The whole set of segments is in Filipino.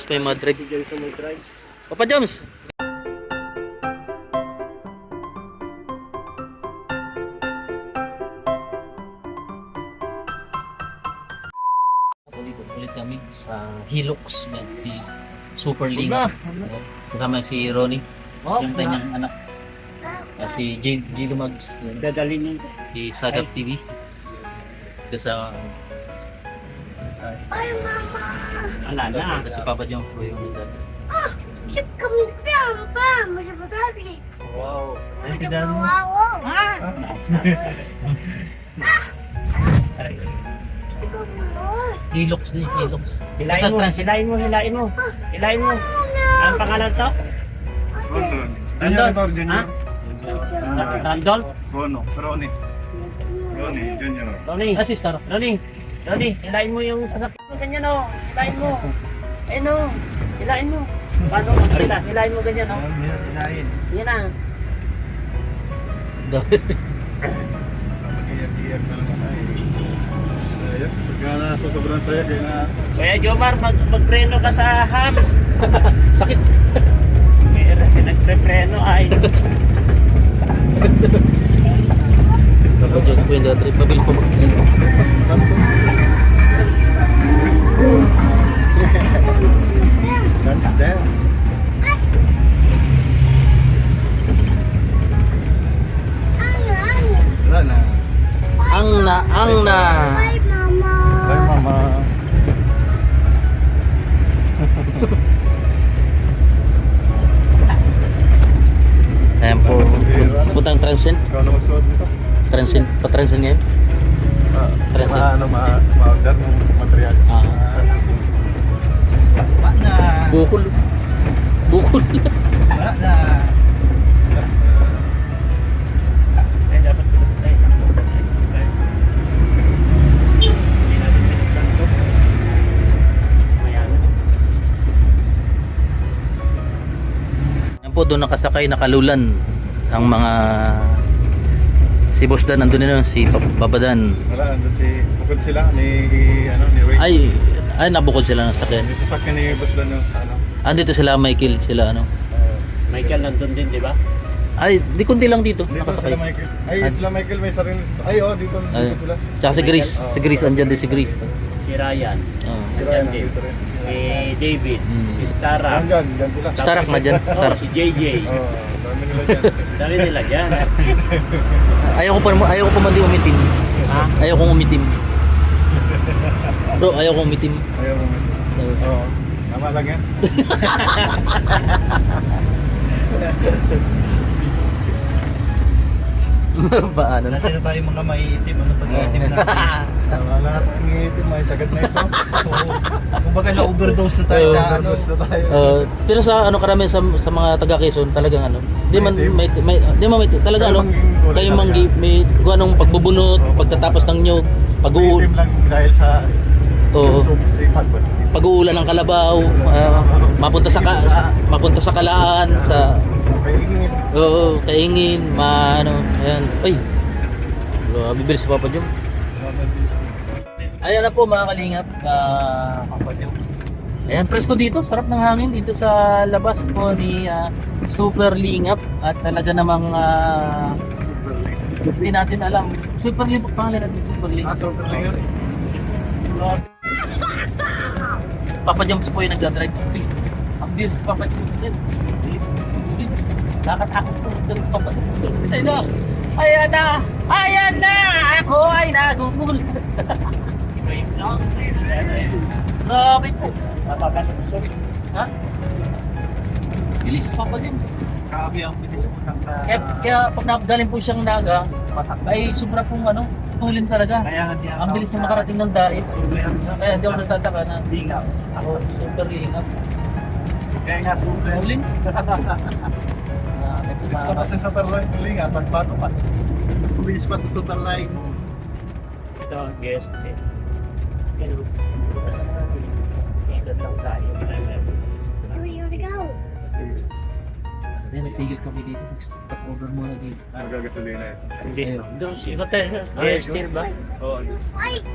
Pa yung Madrid. Papa Joms! Ulit kami sa Hilux na si Super Linga. Kasama si Ronnie, yung kanyang anak. Si J Lumags, Dadalhin niyo. si Sagap TV. Sa Ay, Mama! Wala na. si Papa Joms po yung nagdad. Ah! Shit, kamusta? Pa! Masya pasabi. Wow. Ay, Masya tindahan mo. pawawo. Ah! Hilux din, Hilux. Hilain mo, hilain mo, hilain mo. Hilain mo. Ang pangalan to? Junior ito, Junior. Randolph? Rono, Ronnie. Ronnie, Junior. Ronnie. Ah, sister. Ronnie. Ronnie, hilain mo yung sasakyan mo. Ganyan o. Hilain mo. Ayun o. Hilain mo. Paano mo sila? Hilain mo ganyan o. Hinahin. Yan na. Mag-iyak-iyak na naman ay. Ayun, pagka nasusobrang saya, kaya na... Kuya Jomar, magpreno ka sa hams. Sakit. Nagprepreno ay. Papa Joms po yung dad. Pabil po mag-Hilux. Dance, dance. Wala na. Ang na. Bye, Mama! Bye, Mama. Ayan po. Putang transient. Ikaw na magsuot nito. Transient. Pa-transient ngayon. Transit. Ma-order ng materials. Wala na. Bukol. Bukol. Wala na. Ay, dapat ay. Ayan po, doon nakasakay, nakalulan ang mga si Boss Dan, nandun na si Papa Dan. Wala, andun si... Bukod sila ni... Ano, ni Ray. Ay nabukod sila ng sakyan. Yung sasakyan ni Boss Dan yung ano. Andito sila, Michael, sila ano. Michael nandun din, di ba? Ay, di kunti lang dito. Dito Nakasakay. sila Michael. Ay, sila Michael may sarili sasakyan. Ay, oh, dito Ay, sila. tsaka si Grace, si Grace, andyan din si Grace. Si Ryan, Oh. Si Ryan nandito rin. si David, Hmm. si Starak. Andyan, dyan sila. Starak na dyan. Oh, Starak. si JJ. Oh, dami nila dyan. Dali nila dyan. Ayaw ko pa man di umitim. Ha? Ayaw kong umitim. Bro, ayaw kong umitim. Ayaw mo. Oo. Tama lang yan. Paano na? Kasi na tayo mga maiitim. Ano pag iitim na? Tama lahat ang iitim. May sagat na ito. Kung baka na-overdose na tayo sa ano. Na tayo. Pero sa ano karami sa mga taga Quezon talagang ano. Di man may talaga ano. Kayo manggi may kung anong pagbubunot, pagtatapos ng nyug, Iitim lang dahil sa Oo. sipag ba? pag-uulan ng kalabaw, mapunta sa Kalaan, sa Kaingin. Kaingin, ano, ayan. Ay. Bibili si Papa Jom. Ayan na po mga kalingap, Papa Jom. Ayan, presko dito, sarap ng hangin dito sa labas po ni Super Lingap at talaga namang hindi natin alam. Super Lingap pangalan natin, Super Lingap. Super lang yun. Papa Joms po yung nagdadrive. Ang bilis Papa Joms din. Nakatakot po ng Papa Joms. Ayan na! Ayan na! Ayan na! Ako ay nagugul. Iba yung vlog. Grabe po. Napapasok. Ha? Bilis Papa Joms. Grabe ang bilis mo ng Kaya pag galing po siyang naga, ay sobra pong ano, tulin talaga. Kaya nga Ang bilis na makarating ng dait. Kaya hindi ako nagtataka na Lingaw. ako super lingap. Kaya nga super. Tulin? Bilis ka pa sa super lingaw. Pagbato pa. Bilis pa sa super line. Ito ang guest eh. Ito lang tayo. Where you wanna go? Then nagtigil kami dito. Stop over muna dito. Gagasolina eh. Hindi. Doon, iba tayo sa guest din ba? Oo. Light!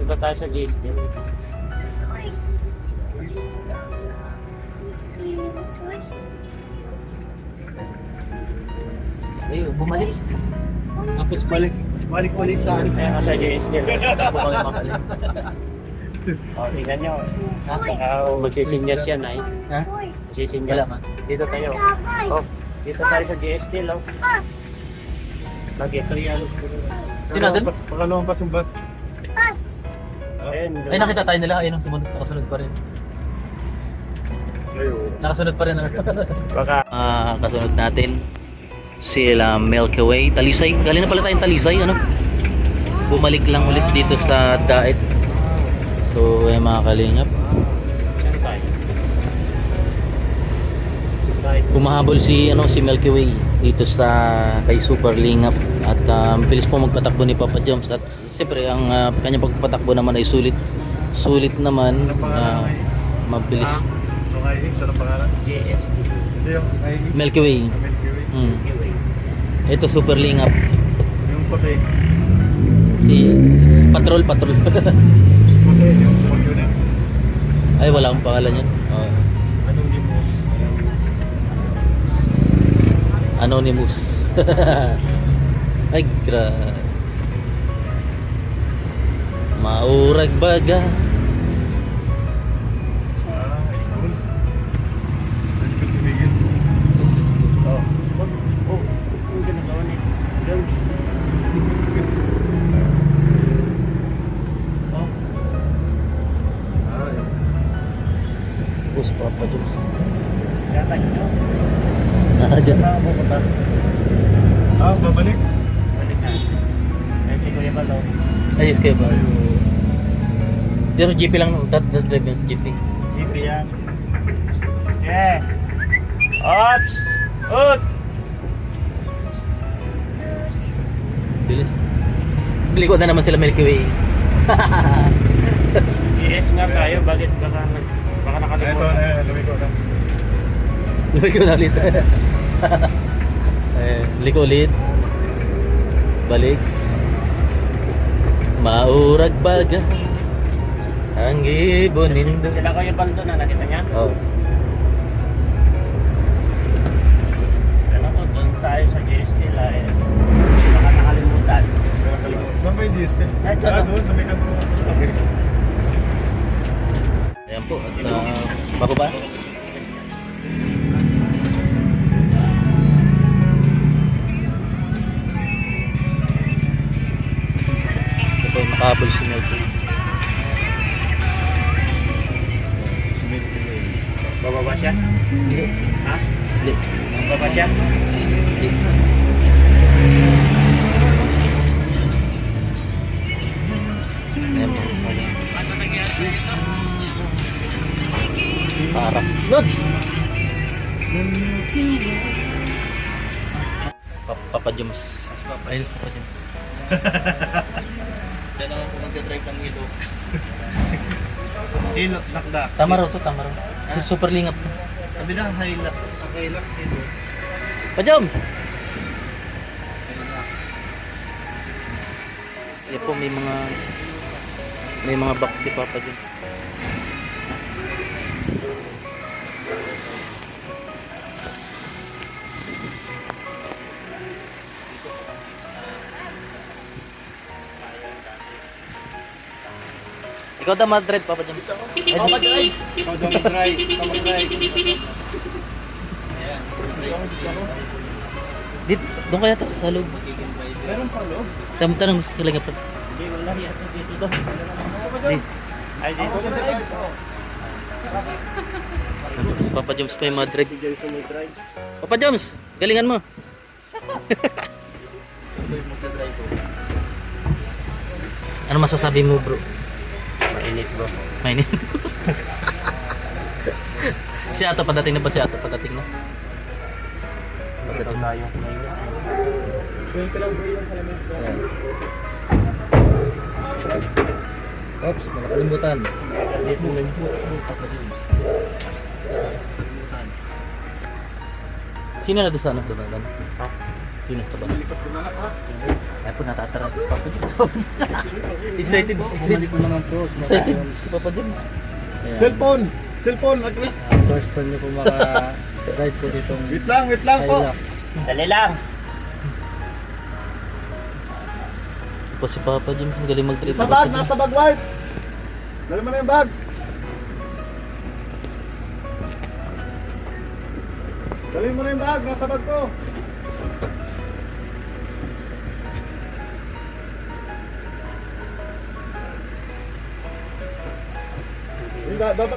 Iba tayo sa guest din. Nice! Boys. Ay, bumalik. Tapos balik ulit sa ano. Ayan ka sa JSD. Ako kami makalit. O, tingnan nyo. Baka magsisinyas yan ay. Ha? Boys. Magsisinyas. Wala man. Dito tayo. Ah, boys. Oh, dito tayo sa JSD, lo. Pas. Lagi ito yan. Sino natin? Pakalawang pasumbat. Pas. Ayun. Ay, nakita tayo nila. Ayun ang sumunod. Nakasunod pa rin. Nakasunod pa rin. Baka Kasunod natin sila Milky Way, Talisay. Galing na pala tayong Talisay, ano? Bumalik lang ulit dito sa Daet. So, ay mga kalingap. saan tayo? Tayo. Humahabol si Milky Way dito sa kay Super Lingap at bilis po magpatakbo ni Papa Joms at siyempre ang kanyang pagpatakbo naman ay sulit naman, mabilis. Okay, sarap pangalan. JSD. Hindi yung Milky Way. Milky Way. Anyway. Ito Super Lingap. Yung puti. Si Patrol. Puti, yung mag-unit. Ay, wala akong pangalan yun. Anong limos? Anonymous. Ay, maurag baga. School. High school tumigil. Oh. Ang ginagawa ni Jones. Yun. Us Papa Joms. Yata nyo. Dyan. Pupunta. Babalik. Balik na. Ayun si Kuya Balo. Ayos kayo ba? Pero GP lang, drive yung GP. GP yan. Yeah. Ops! Ut! Bilis. Biliko na naman sila Milky Way. Yes nga tayo. Bakit? Baka Ito, nakalimutan. lumiko na. Liko na ulit. Liko ulit. Balik. Maurag baga. Ang ibon nindo. Sila Kuya Baldo na nakita niya? Oh. Pero kung doon tayo sa JST eh. Baka nakalimutan. Saan ba yung distil? Ito. Doon sa may kanto. Ayan po. At bababa. Ito po yung makahabol si Milky. Bababa siya? Hindi. Ha? Hindi. Bababa siya? Hindi. Ayan po. Ano nangyari? Parang. Lod! Papa Joms. Ay, Papa Joms. Diyan ako kung magdadrive ng Hilux. Hilux, nakda. Tama raw to, tama raw. Si Super Lingap to. Sabi na, Hilux. Ang Hilux, Hilux. Papa Joms! Yan po, may mga box si Papa Joms. Ikaw daw mag-drive, Papa Joms. Ikaw mag-drive! Ikaw daw mag-drive. Ikaw mag-drive. Ayan. Doon kaya sa loob. Meron pa loob. Tanong mo sa Lingap. Hindi, wala yata dito. Di. Ay, dito. Si Papa Joms pa yung mga drive. Si Jason may drive. Papa Joms, galingan mo. Ano masasabi mo, bro? Mainit bro. Mainit. Si Ato padating na ba? Si Ato padating na? Pagkatang tayo. Oops, nakalimutan. Dito lang po. Sino na doon sa anak doon? Ha? Sino sa baba? Ay po, natatara si Papa Joms. Excited. Bumalik na naman to. Excited si Papa Joms. Ayan. Cellphone! Cellphone! Mag-click! Gusto niyo po maka-ride po dito. Wait lang po. Dali lang. Po si Papa James, ang galing mag-trip. Sa bag, nasa bag, wife. Dali mo na yung bag. Dali mo na yung bag, nasa bag ko. Dapat